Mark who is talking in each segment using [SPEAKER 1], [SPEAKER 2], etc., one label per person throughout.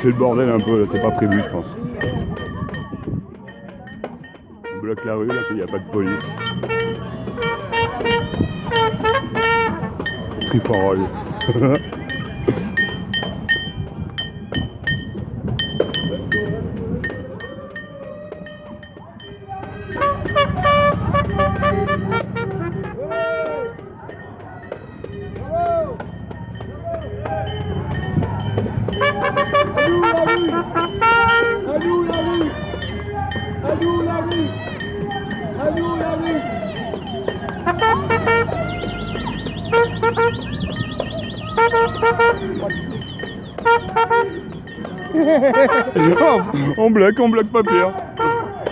[SPEAKER 1] C'est le bordel un peu, c'est pas prévu je pense. On bloque la rue là, il n'y a pas de police. Free for all. On bloque pas pire.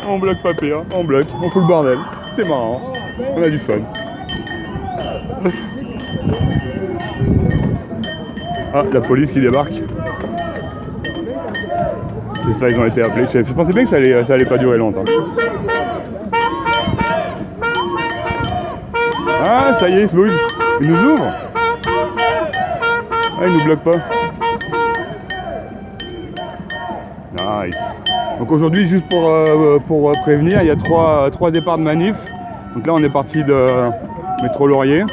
[SPEAKER 1] On bloque pas pire, on bloque, on fout le bordel. C'est marrant, on a du fun. Ah, la police qui débarque. C'est ça, ils ont été appelés. Je pensais bien que ça allait pas durer longtemps. Ah, ça y est, ils nous ouvrent. Ah, ils nous bloquent pas. Nice. Donc aujourd'hui, juste pour prévenir, il y a trois départs de manif. Donc là, on est parti de métro Laurier.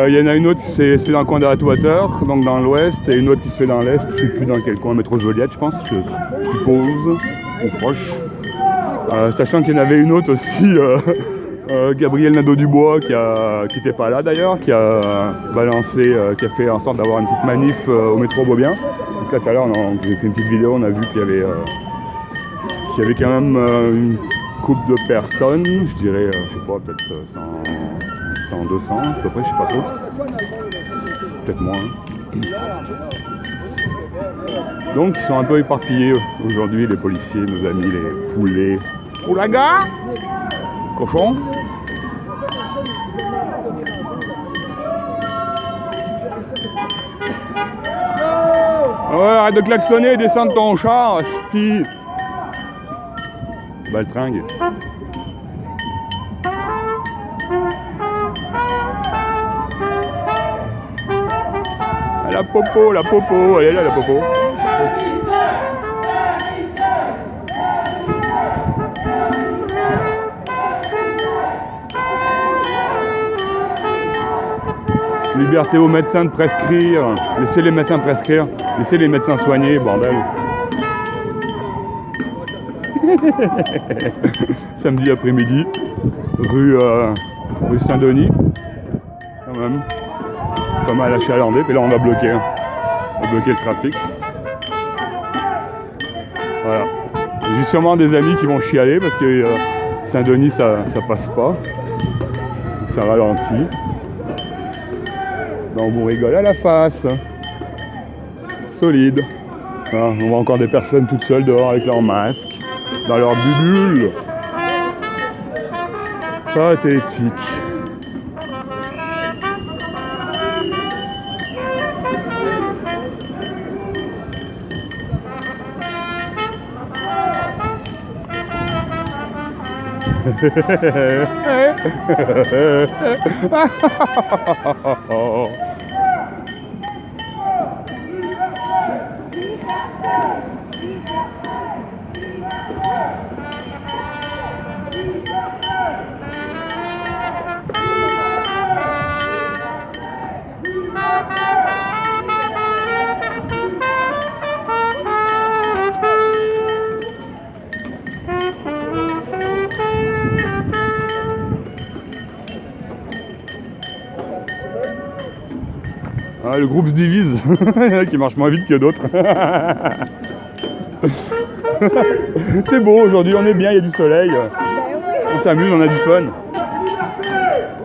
[SPEAKER 1] Il y en a une autre qui se fait dans le coin d'Atwater, donc dans l'ouest, et une autre qui se fait dans l'est, je ne sais plus dans quel coin, métro Joliette, je pense, je suppose, ou proche. Sachant qu'il y en avait une autre aussi, Gabriel Nadeau-Dubois, qui n'était pas là d'ailleurs, qui a balancé, qui a fait en sorte d'avoir une petite manif au métro Beaubien. Donc là, tout à l'heure, j'ai fait une petite vidéo, on a vu qu'il y avait quand même une couple de personnes, je dirais, je sais pas, peut-être 100, 200, à peu près, je sais pas trop. Peut-être moins. Donc, ils sont un peu éparpillés aujourd'hui, les policiers, nos amis, les poulets. Poulaga, cochon. Ouais, arrête de klaxonner, descends de ton char, asti. Baltringue. La popo, elle est là la popo. Liberté aux médecins de prescrire, laissez les médecins prescrire, laissez les médecins soigner, bordel. Samedi après-midi, rue Saint-Denis, quand même. Pas mal achalandé, puis là on va bloquer le trafic. Voilà. J'ai sûrement des amis qui vont chialer parce que Saint-Denis ça passe pas. Ça ralentit. Donc on vous rigole à la face. Solide. Voilà, on voit encore des personnes toutes seules dehors avec leur masque, dans leur bulle. Pathétique. Ah, le groupe se divise, qui marche moins vite que d'autres. C'est beau aujourd'hui, on est bien, il y a du soleil. On s'amuse, on a du fun.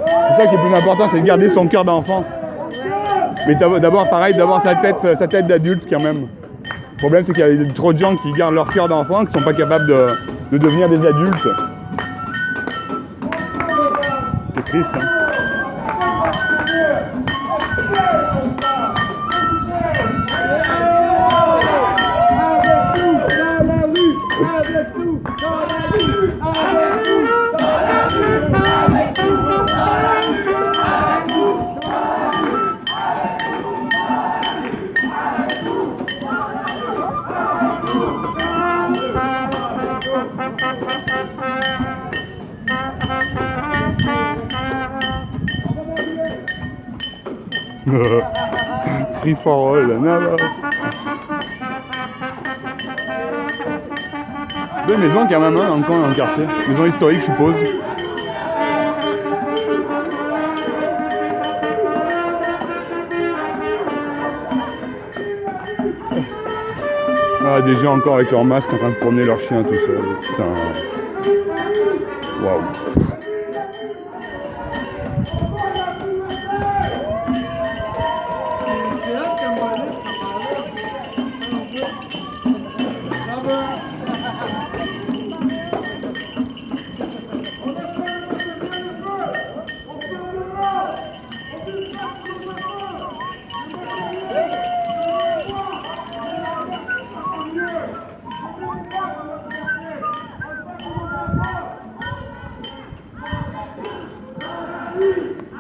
[SPEAKER 1] C'est ça qui est le plus important, c'est de garder son cœur d'enfant. Mais d'abord, pareil, d'avoir sa tête d'adulte quand même. Le problème, c'est qu'il y a trop de gens qui gardent leur cœur d'enfant, qui ne sont pas capables de devenir des adultes. C'est triste, hein. Free for all, never. Belle maison quand même, hein, encore dans le quartier. Maison historique, je suppose. Ah, des gens encore avec leur masque en train de promener leur chien tout seul. Putain. Waouh.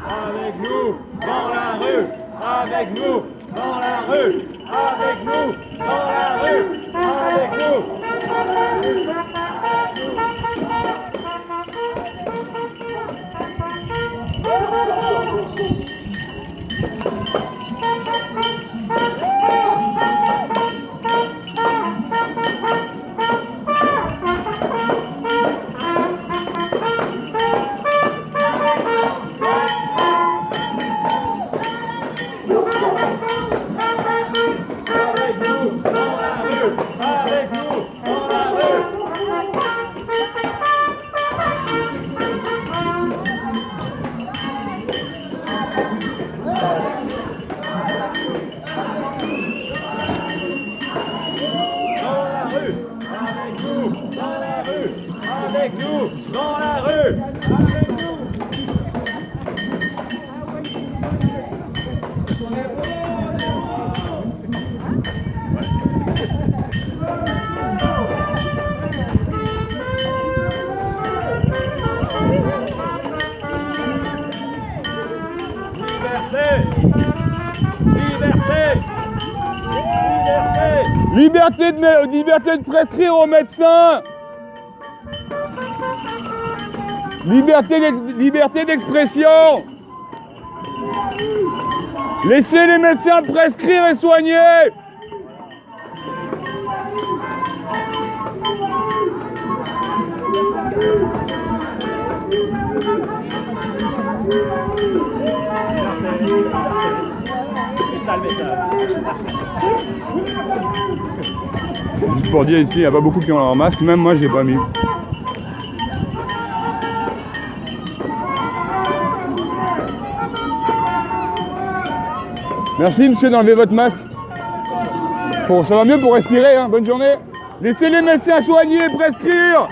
[SPEAKER 2] Avec nous, dans la rue, avec nous, dans la rue, avec nous, dans la rue, avec nous. Avec nous, dans la rue, avec nous.
[SPEAKER 1] Liberté de prescrire aux médecins. Liberté d'expression. Laissez les médecins prescrire et soigner. Juste pour dire ici, il n'y a pas beaucoup qui ont leur masque, même moi j'ai pas mis. Merci monsieur d'enlever votre masque. Bon, ça va mieux pour respirer, hein. Bonne journée. Laissez les médecins soigner et prescrire.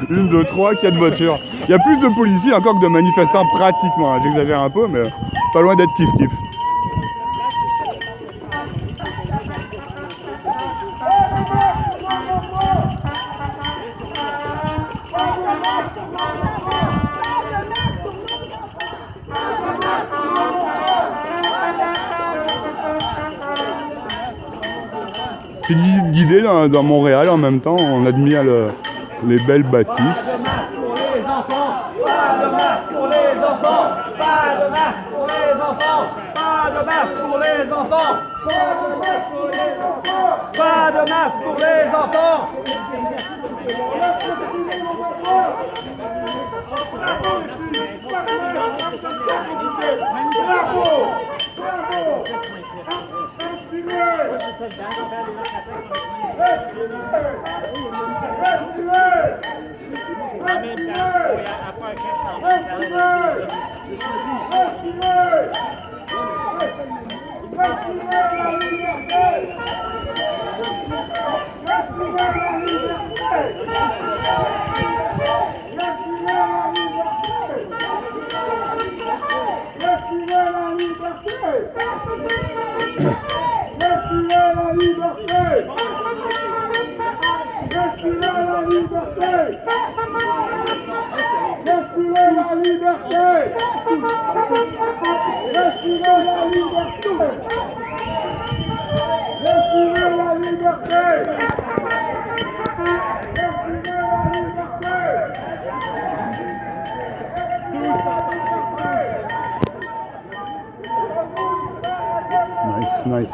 [SPEAKER 1] Une, deux, trois, 4 voitures. Il y a plus de policiers encore que de manifestants pratiquement. J'exagère un peu, mais pas loin d'être kiff-kiff. C'est guidé dans Montréal en même temps, on admire les belles bâtisses.
[SPEAKER 2] Pas de masque pour les enfants, pas de masque pour les enfants, pas de masque pour les enfants, pas de masque pour les enfants.
[SPEAKER 1] Nice.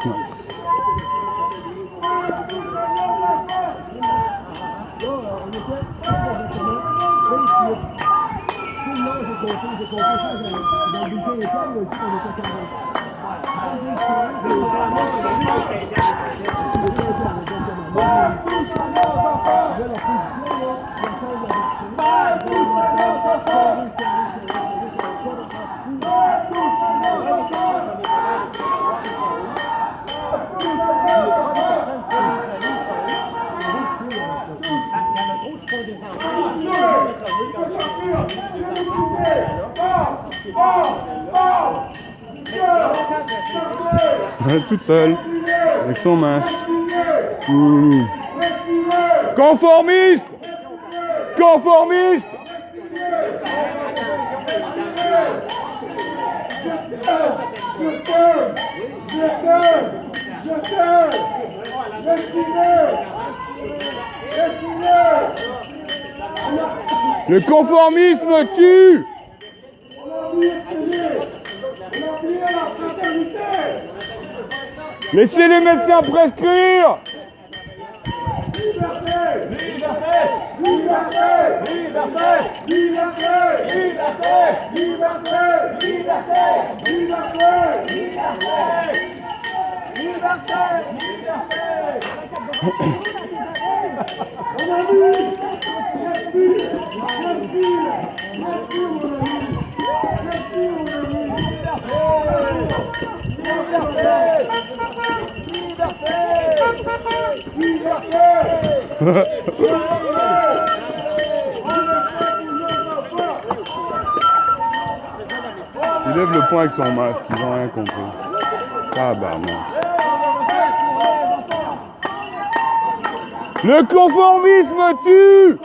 [SPEAKER 1] Toute seule, avec son masque. Conformiste! Conformiste! Le conformisme tue! Laissez les médecins prescrire! Il lève le poing avec son masque, ils n'ont rien compris. Tabarnak. Le conformisme tue!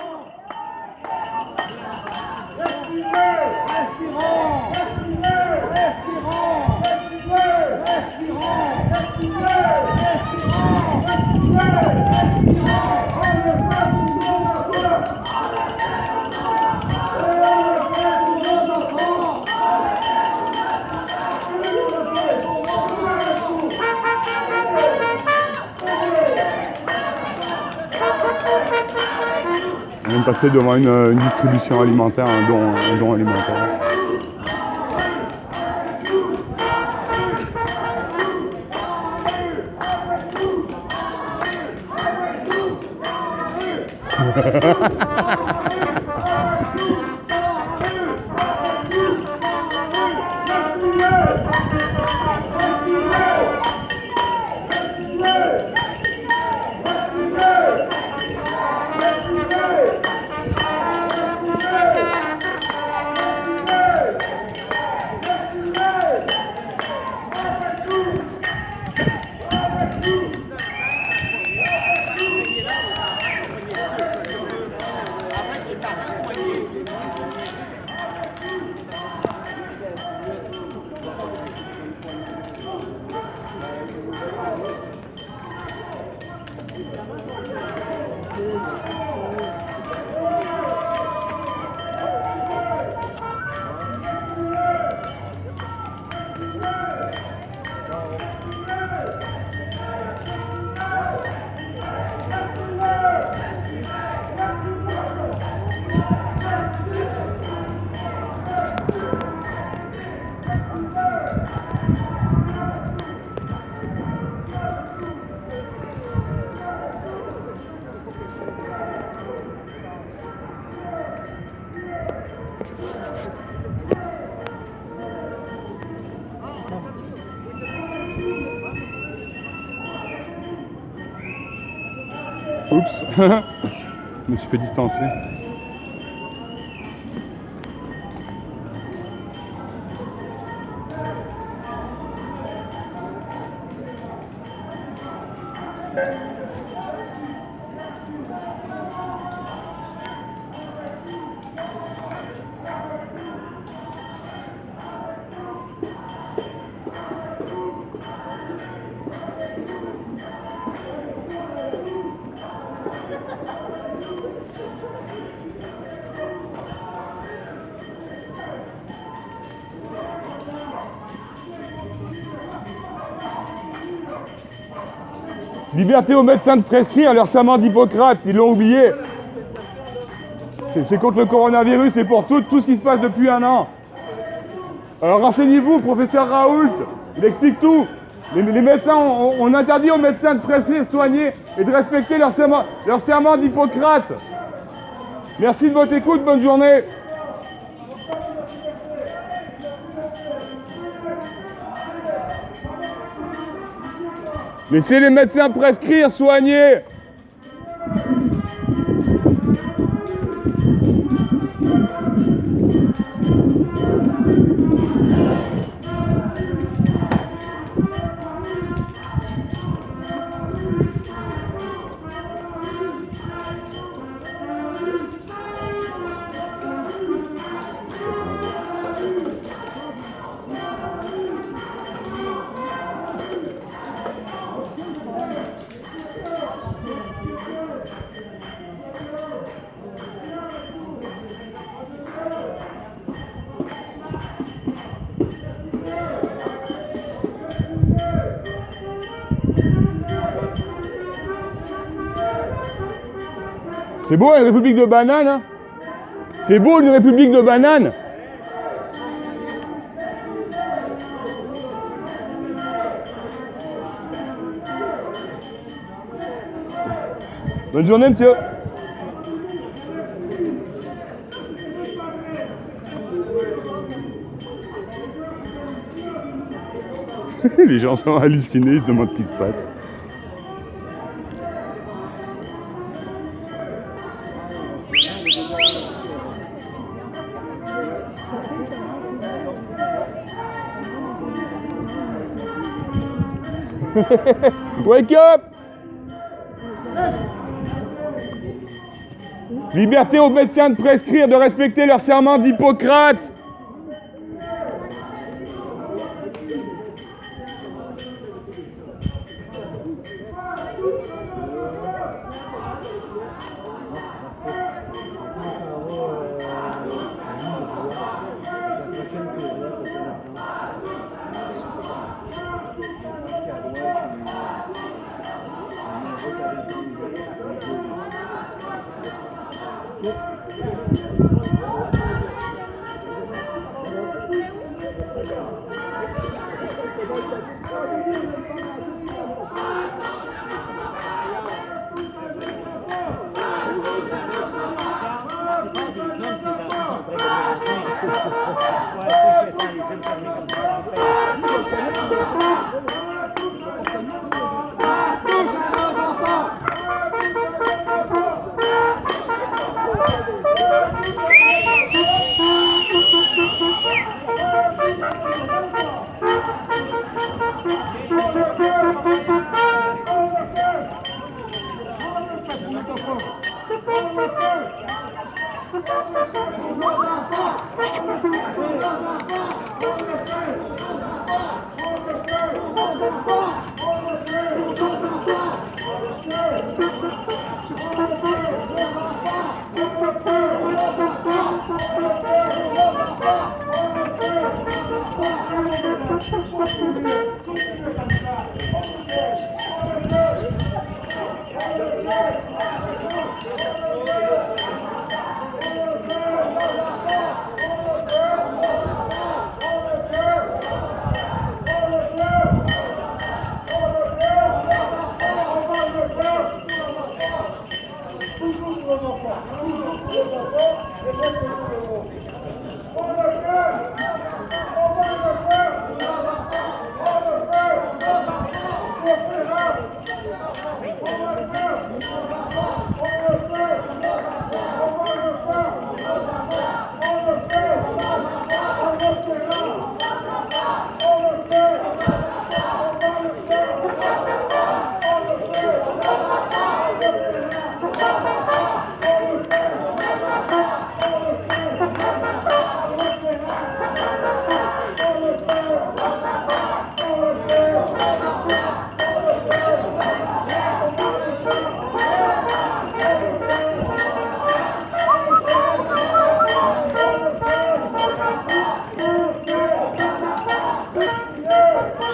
[SPEAKER 1] On vient de passer devant une distribution alimentaire, un don alimentaire. Oups, je me suis fait distancer. Liberté aux médecins de prescrire leur serment d'Hippocrate, ils l'ont oublié. C'est contre le coronavirus et pour tout ce qui se passe depuis un an. Alors renseignez-vous, professeur Raoult, il explique tout. Les médecins, on interdit aux médecins de prescrire, soigner et de respecter leur serment d'Hippocrate. Merci de votre écoute, bonne journée. Laissez les médecins prescrire, soigner. C'est beau une république de bananes, hein? C'est beau une république de bananes. Bonne journée, monsieur. Les gens sont hallucinés, ils se demandent ce qui se passe. Wake up! Liberté aux médecins de prescrire, de respecter leur serment d'Hippocrate.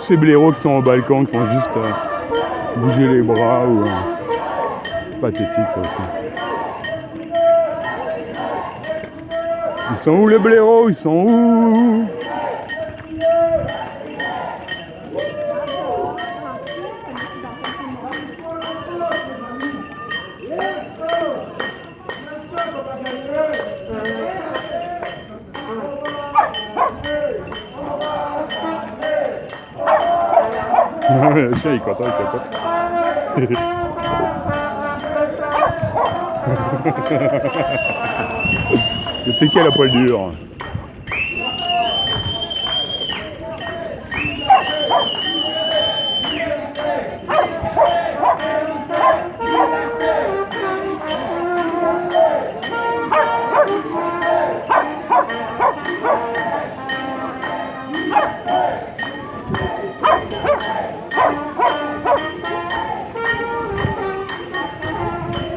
[SPEAKER 1] ces blaireaux qui sont au balcon, qui font juste bouger les bras ou pathétique ça aussi. Ils sont où les blaireaux? Ils sont où? Le chien il est content, il capote. Le piqué à la poil dure.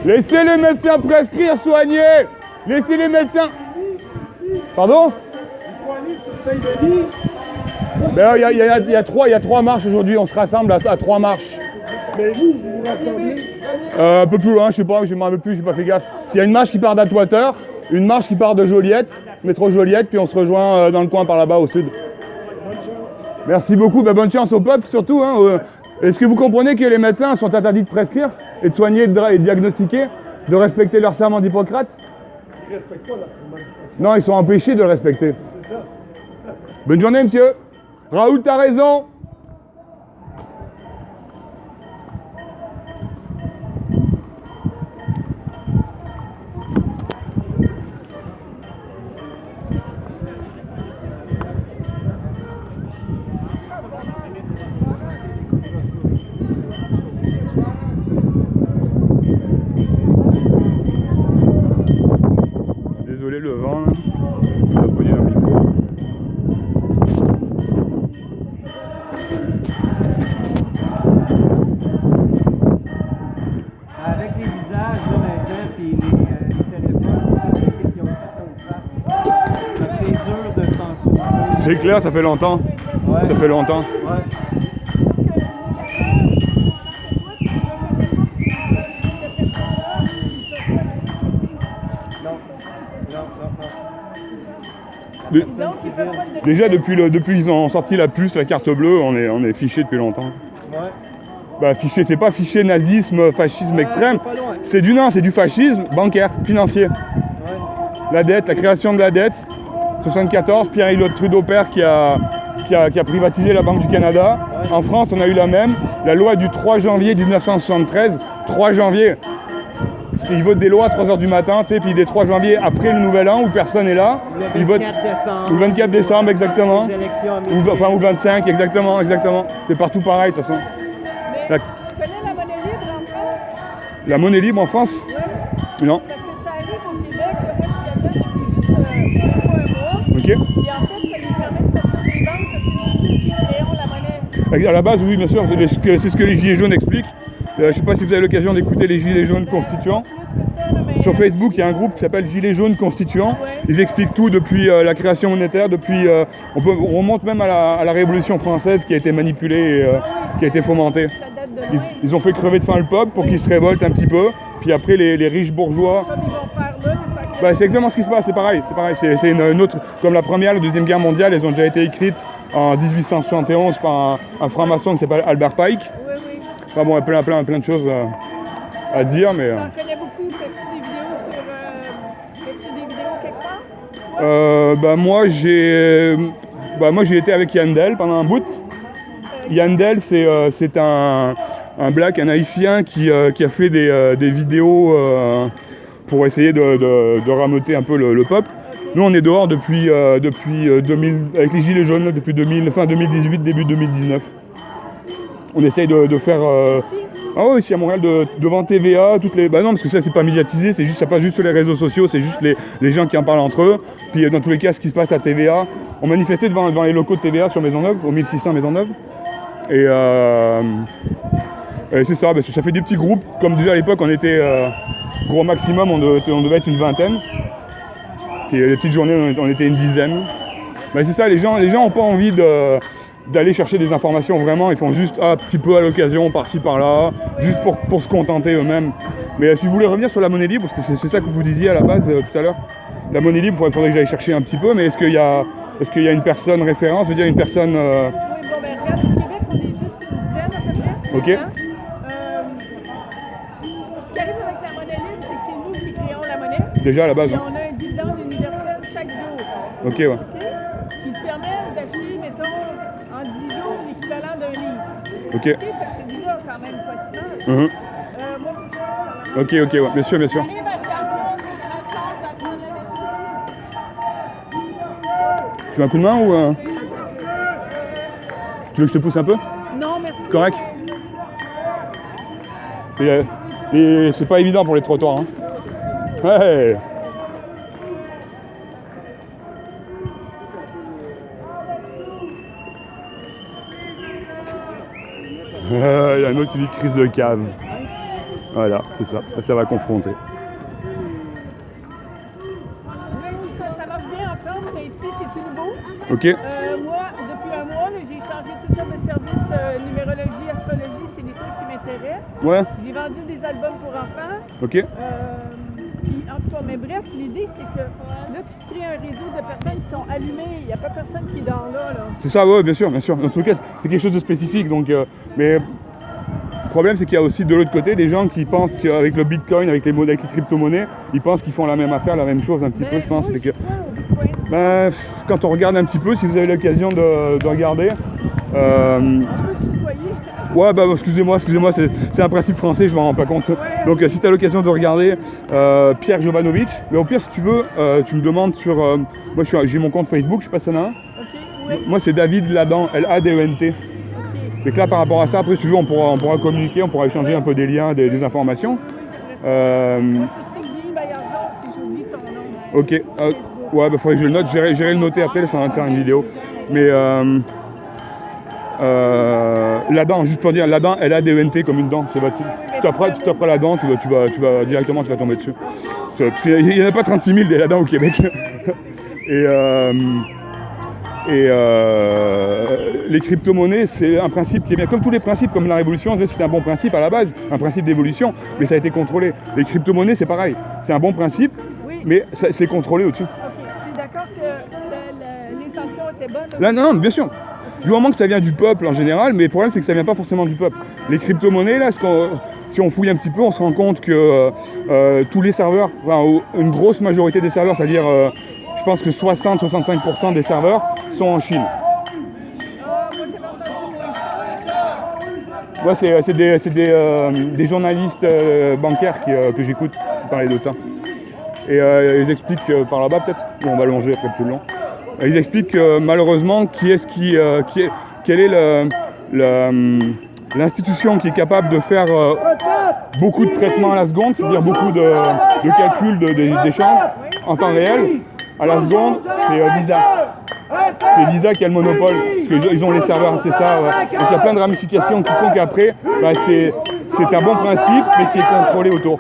[SPEAKER 1] Laissez les médecins prescrire, soigner. Laissez les médecins. Pardon? Ben, il y a trois marches aujourd'hui. On se rassemble à 3 marches.
[SPEAKER 3] Mais vous vous rassemblez?
[SPEAKER 1] Un peu plus loin, je sais pas, je m'en rappelle plus, j'ai pas fait gaffe. Il y a une marche qui part d'Atwater, une marche qui part de Joliette, métro Joliette, puis on se rejoint dans le coin par là-bas au sud. Merci beaucoup, ben, bonne chance au peuple surtout. Hein. Est-ce que vous comprenez que les médecins sont interdits de prescrire et de soigner et de diagnostiquer, de respecter leur serment d'Hippocrate?
[SPEAKER 3] Ils ne respectent pas leur serment d'Hippocrate.
[SPEAKER 1] Non, ils sont empêchés de le respecter.
[SPEAKER 3] C'est ça.
[SPEAKER 1] Bonne journée, monsieur. Raoul, t'as raison. Désolé le vent là. Je vais appuyer le micro.
[SPEAKER 4] Avec les visages là maintenant, puis les téléphones, qui ont fait en face, c'est dur de s'en sauver.
[SPEAKER 1] C'est clair, ça fait longtemps.
[SPEAKER 4] Ouais.
[SPEAKER 1] Ça fait longtemps.
[SPEAKER 4] Ouais.
[SPEAKER 1] De- Déjà depuis qu'ils ont sorti la puce, la carte bleue, on est fiché depuis longtemps.
[SPEAKER 4] Ouais.
[SPEAKER 1] Bah fiché, c'est pas fiché nazisme, fascisme extrême,
[SPEAKER 4] c'est pas loin.
[SPEAKER 1] c'est du fascisme bancaire, financier.
[SPEAKER 4] Ouais.
[SPEAKER 1] La dette, la création de la dette. 74, Pierre-Elliott Trudeau père qui a privatisé la Banque du Canada.
[SPEAKER 4] Ouais.
[SPEAKER 1] En France, on a eu la même. La loi du 3 janvier 1973, 3 janvier. Parce qu'ils votent des lois à 3h du matin, tu sais, puis des 3 janvier après le nouvel an où personne n'est là.
[SPEAKER 4] Le
[SPEAKER 1] Ils votent
[SPEAKER 4] 24 décembre.
[SPEAKER 1] ou le 24 décembre exactement.
[SPEAKER 4] Les élections
[SPEAKER 1] Ou 25, exactement. C'est partout pareil de toute façon.
[SPEAKER 5] Mais
[SPEAKER 1] La-
[SPEAKER 5] tu connais la monnaie libre en France?
[SPEAKER 1] La monnaie libre en France?
[SPEAKER 5] Oui.
[SPEAKER 1] Non.
[SPEAKER 5] Parce que ça arrive au Québec, là, moi je suis là-dedans depuis juste un mois.
[SPEAKER 1] Ok.
[SPEAKER 5] Et en fait, ça nous permet de sortir des banques parce que c'est nous qui créons la monnaie.
[SPEAKER 1] À la base, oui, bien sûr, c'est ce que les Gilets jaunes expliquent. Je ne sais pas si vous avez l'occasion d'écouter les Gilets jaunes constituants.
[SPEAKER 5] Plus que ça, là, mais...
[SPEAKER 1] Sur Facebook, il y a un groupe qui s'appelle Gilets jaunes constituants.
[SPEAKER 5] Ouais.
[SPEAKER 1] Ils expliquent tout depuis la création monétaire, depuis on remonte même à la Révolution française qui a été manipulée et qui a été fomentée.
[SPEAKER 5] Ça date de loin.
[SPEAKER 1] Ils ont fait crever de faim le peuple pour qu'il se révolte un petit peu. Puis après, les riches bourgeois.
[SPEAKER 5] Comme ils vont faire là, mais pas que-
[SPEAKER 1] Bah, c'est exactement ce qui se passe, c'est pareil. C'est une autre, comme la première, la deuxième guerre mondiale, elles ont déjà été écrites en 1871 par un franc-maçon qui s'appelle Albert Pike.
[SPEAKER 5] Oui, oui.
[SPEAKER 1] Enfin bon, il y a plein de choses à dire, mais
[SPEAKER 5] T'en connais beaucoup. Fais-tu des vidéos sur... Fais-tu des vidéos quelque part?
[SPEAKER 1] moi j'ai été avec Yandel pendant un bout. Yandel, c'est un black, un haïtien qui a fait des vidéos pour essayer de rameuter un peu le peuple. Nous on est dehors depuis 2000, avec les Gilets jaunes, depuis fin 2018, début 2019. On essaye de faire... Ah oui, ici à Montréal, devant TVA, toutes les... Bah non, parce que ça c'est pas médiatisé, ça passe juste sur les réseaux sociaux, c'est juste les gens qui en parlent entre eux. Puis dans tous les cas, ce qui se passe à TVA, on manifestait devant les locaux de TVA sur Maisonneuve, au 1600 Maisonneuve. Et c'est ça, parce que ça fait des petits groupes, comme déjà à l'époque on était gros maximum, on devait être une vingtaine. Puis les petites journées on était une dizaine. Mais c'est ça, les gens n'ont pas envie d'aller chercher des informations vraiment, ils font juste un petit peu à l'occasion, par-ci par-là, juste pour se contenter eux-mêmes. Mais si vous voulez revenir sur la monnaie libre, parce que c'est ça que vous disiez à la base tout à l'heure, la monnaie libre, il faudrait que j'aille chercher un petit peu, mais est-ce qu'il y a une personne référence, je veux dire une personne...
[SPEAKER 5] Oui, bon, ben regarde, au Québec, on est juste une dizaine à peu près.
[SPEAKER 1] Ok.
[SPEAKER 5] Ce qui arrive avec la monnaie libre, c'est que c'est nous qui créons la monnaie.
[SPEAKER 1] Déjà à la base.
[SPEAKER 5] Et
[SPEAKER 1] Hein.
[SPEAKER 5] on a un dividende universel chaque jour.
[SPEAKER 1] Ok, ouais.
[SPEAKER 5] OK? Qui te permet d'acheter, mettons, en 10 jours l'équivalent d'un livre.
[SPEAKER 1] Ok.
[SPEAKER 5] OK? Fait que c'est déjà quand même pas si mal.
[SPEAKER 1] Mhm.
[SPEAKER 5] Moi,
[SPEAKER 1] Ok, ok, ouais. Bien sûr, bien sûr.
[SPEAKER 5] j'arrive à Charles, bonne chance à prendre avec
[SPEAKER 1] Tu veux un coup de main ou... Tu veux que je te pousse un peu?
[SPEAKER 5] Non, merci.
[SPEAKER 1] Correct. C'est pas évident pour les trottoirs. Hein. Ouais. Il y a un autre qui dit crise de cave. Voilà, c'est ça. Ça va confronter.
[SPEAKER 5] Oui, ça marche bien en France, mais ici, c'est tout nouveau.
[SPEAKER 1] Ok.
[SPEAKER 5] Moi, depuis un mois, là, j'ai changé toutes sortes de services, numérologie, astrologie, c'est des trucs qui m'intéressent.
[SPEAKER 1] Ouais.
[SPEAKER 5] J'ai vendu des albums pour enfants.
[SPEAKER 1] Ok.
[SPEAKER 5] Puis, en tout cas, mais bref, l'idée, c'est que là, tu te crées un réseau de personnes qui sont allumées. Il n'y a pas personne qui dort là.
[SPEAKER 1] C'est ça, ouais, bien sûr, bien sûr. En tout cas, c'est quelque chose de spécifique. Donc, mais le problème, c'est qu'il y a aussi de l'autre côté des gens qui pensent qu'avec le Bitcoin, avec les crypto-monnaies, ils pensent qu'ils font la même affaire, la même chose un petit peu, je pense.
[SPEAKER 5] Moi,
[SPEAKER 1] C'est que,
[SPEAKER 5] je crois au Bitcoin.
[SPEAKER 1] quand on regarde un petit peu, si vous avez l'occasion de regarder,
[SPEAKER 5] On peut se tutoyer.
[SPEAKER 1] ouais, bah excusez-moi, c'est un principe français, je m'en rends pas compte. Donc si tu as l'occasion de regarder Pierre Jovanovic, mais au pire si tu veux, tu me demandes sur... moi j'ai mon compte Facebook, je sais pas si y en a un.
[SPEAKER 5] OK, oui.
[SPEAKER 1] Moi c'est David Ladan, L-A-D-E-N-T.
[SPEAKER 5] OK.
[SPEAKER 1] Donc là par rapport à ça, après si tu veux, on pourra communiquer, on pourra échanger un peu des liens, des informations.
[SPEAKER 5] Moi, c'est Sylvie Baillargeon, si j'oublie ton nom.
[SPEAKER 1] Ok, ouais, bah faudrait que je le note, j'irai le noter après, je suis en train de faire une vidéo. Mais la-dent, juste pour dire, la-dent, elle a des ENT comme une dent. Tu t'apprends la dent, tu vas directement, tu vas tomber dessus. Parce qu'il n'y en a pas 36 000 des la-dents au Québec. Les crypto-monnaies, c'est un principe qui est bien. Comme tous les principes, comme la révolution, c'est un bon principe à la base, un principe d'évolution, mais ça a été contrôlé. Les crypto-monnaies, c'est pareil. C'est un bon principe,
[SPEAKER 5] Oui.
[SPEAKER 1] mais c'est contrôlé au-dessus.
[SPEAKER 5] OK. Tu es d'accord que l'intention était bonne?
[SPEAKER 1] Là, non, bien sûr. Du moment que ça vient du peuple en général, mais le problème c'est que ça vient pas forcément du peuple. Les crypto-monnaies, là, si on fouille un petit peu, on se rend compte que tous les serveurs, enfin, une grosse majorité des serveurs, c'est-à-dire je pense que 60-65% des serveurs sont en Chine.
[SPEAKER 5] Ah, moi, j'avais entendu
[SPEAKER 1] Moi, c'est des journalistes bancaires que j'écoute parler de ça. Et ils expliquent par là-bas peut-être, bon, on va longer après tout le long. Ils expliquent malheureusement quelle est l'institution qui est capable de faire beaucoup de traitements à la seconde, c'est-à-dire beaucoup de calculs d'échanges en temps réel. À la seconde, c'est Visa. C'est Visa qui a le monopole, parce qu'ils ont les serveurs, c'est ça. Ouais. Donc il y a plein de ramifications qui font qu'après, bah, c'est un bon principe, mais qui est contrôlé autour.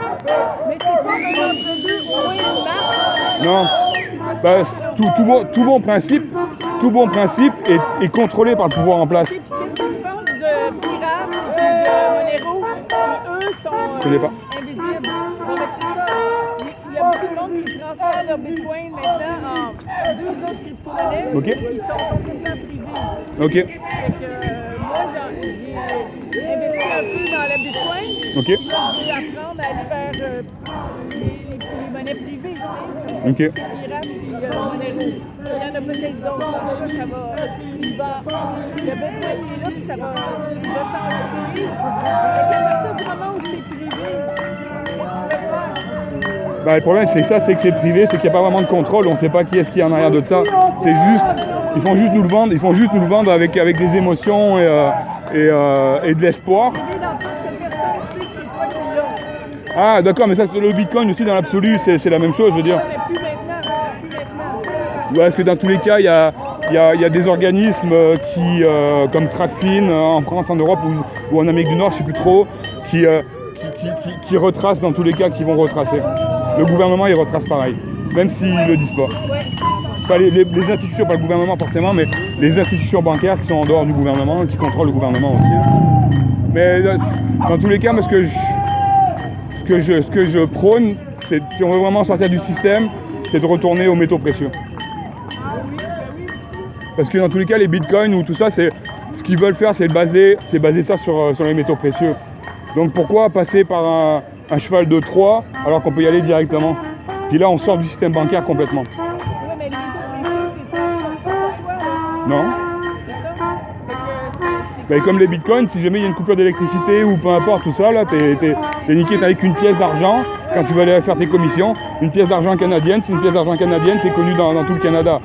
[SPEAKER 5] Mais c'est pas un entre-deux, au moins une marche.
[SPEAKER 1] Non. Bah, tout bon principe est contrôlé par le pouvoir en place.
[SPEAKER 5] Qu'est-ce que tu penses de Pyram et de Monero? Eux sont
[SPEAKER 1] connais pas.
[SPEAKER 5] invisibles. Bon, ben, c'est ça. Il y a beaucoup de monde qui transfère leur Bitcoin maintenant en 2 autres crypto-monnaies
[SPEAKER 1] Ok.
[SPEAKER 5] qui sont complètement privées.
[SPEAKER 1] Ok,
[SPEAKER 5] Fait que moi, j'ai investi un peu dans la Bitcoin.
[SPEAKER 1] ok,
[SPEAKER 5] Puis là, je veux apprendre à aller vers les monnaies privées, tu sais.
[SPEAKER 1] ok.
[SPEAKER 5] Pyram puis Monero. Il y en a peut-être d'autres. En tout cas, ça va. Le besoin qui est là, puis ça va s'enlever. À partir du moment où c'est privé, qu'est-ce qu'on va faire?
[SPEAKER 1] Bah, le problème c'est ça, c'est que c'est privé, c'est qu'il n'y a pas vraiment de contrôle, on ne sait pas qui est-ce qui est en arrière de ça. C'est juste, ils font juste nous le vendre avec des émotions et de l'espoir.
[SPEAKER 5] Privé dans le sens que personne ne sait que c'est toi qui l'as.
[SPEAKER 1] Ah d'accord, mais ça c'est le Bitcoin aussi dans l'absolu, c'est la même chose, je veux dire.
[SPEAKER 5] Mais plus maintenant.
[SPEAKER 1] Ouais, parce que dans tous les cas, il y a des organismes qui, comme TrackFin en France, en Europe ou en Amérique du Nord, je ne sais plus trop, qui retracent dans tous les cas, qui vont retracer. Le gouvernement, il retrace pareil, même s'ils ne le disent pas.
[SPEAKER 5] Ouais,
[SPEAKER 1] pas les institutions, pas le gouvernement forcément, mais les institutions bancaires qui sont en dehors du gouvernement, qui contrôlent le gouvernement aussi. Mais dans tous les cas, ce que je prône, c'est, si on veut vraiment sortir du système, c'est de retourner aux métaux précieux. Parce que dans tous les cas, les bitcoins ou tout ça, ce qu'ils veulent faire, c'est baser ça sur les métaux précieux. Donc pourquoi passer par un cheval de Troie alors qu'on peut y aller directement? Puis là, on sort du système bancaire complètement.
[SPEAKER 5] Oui, mais les métaux précieux, c'est pas sur toi, là.
[SPEAKER 1] Non?
[SPEAKER 5] C'est ça? Fait que
[SPEAKER 1] Ben, comme les bitcoins, si jamais il y a une coupure d'électricité ou peu importe tout ça, là, t'es niqué avec une pièce d'argent quand tu vas aller faire tes commissions. Une pièce d'argent canadienne, c'est une pièce d'argent canadienne, c'est connu dans tout le Canada.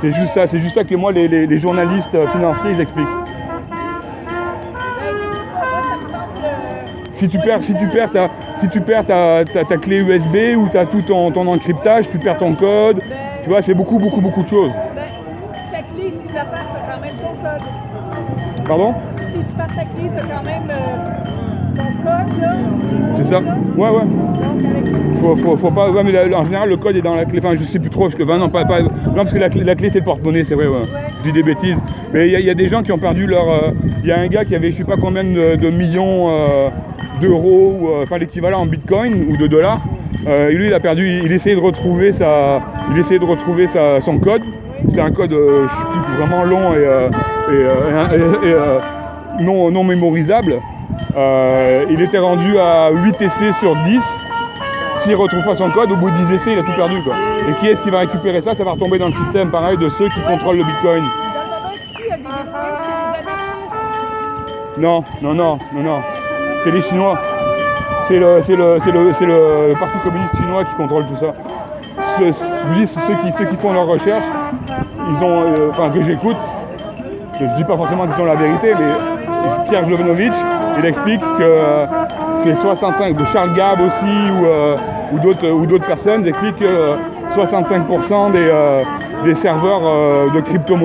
[SPEAKER 1] C'est juste ça que moi, les journalistes financiers, ils expliquent. Si tu perds ta clé USB ou tu as tout ton encryptage, tu perds ton code, tu vois, c'est beaucoup de choses.
[SPEAKER 5] Ben, ta clé, si tu la perds, t'as quand même ton code.
[SPEAKER 1] Pardon?
[SPEAKER 5] Si tu perds ta clé, t'as quand même ton code, là.
[SPEAKER 1] C'est ça? Ouais.
[SPEAKER 5] Donc, avec
[SPEAKER 1] Faut pas. Ouais, mais en général, le code est dans la clé. Enfin, je sais plus trop. Non, parce que la clé, c'est le porte-monnaie, c'est vrai. Ouais. Je dis des bêtises. Mais il y a des gens qui ont perdu leur. Il y a un gars qui avait, je sais pas combien de millions d'euros, enfin l'équivalent en bitcoin ou de dollars. Et lui, il a perdu. Il essayait de retrouver son code. C'était un code, je sais plus, vraiment long et non mémorisable. Il était rendu à 8 essais sur 10. S'il ne retrouve pas son code, au bout de 10 essais, il a tout perdu, quoi. Et qui est-ce qui va récupérer ça? Ça va retomber dans le système, pareil, de ceux qui contrôlent le bitcoin.
[SPEAKER 5] dans le monde, il y a des bitcoins, c'est des anarchistes.
[SPEAKER 1] Non. C'est les Chinois. C'est le Parti communiste chinois qui contrôle tout ça. Ceux qui font leurs recherches, ils ont, que j'écoute, je ne dis pas forcément qu'ils ont la vérité, mais Pierre Jovanovic, il explique que c'est 65, de Charles Gab aussi, ou d'autres personnes, expliquent que 65% des serveurs de crypto-monnaies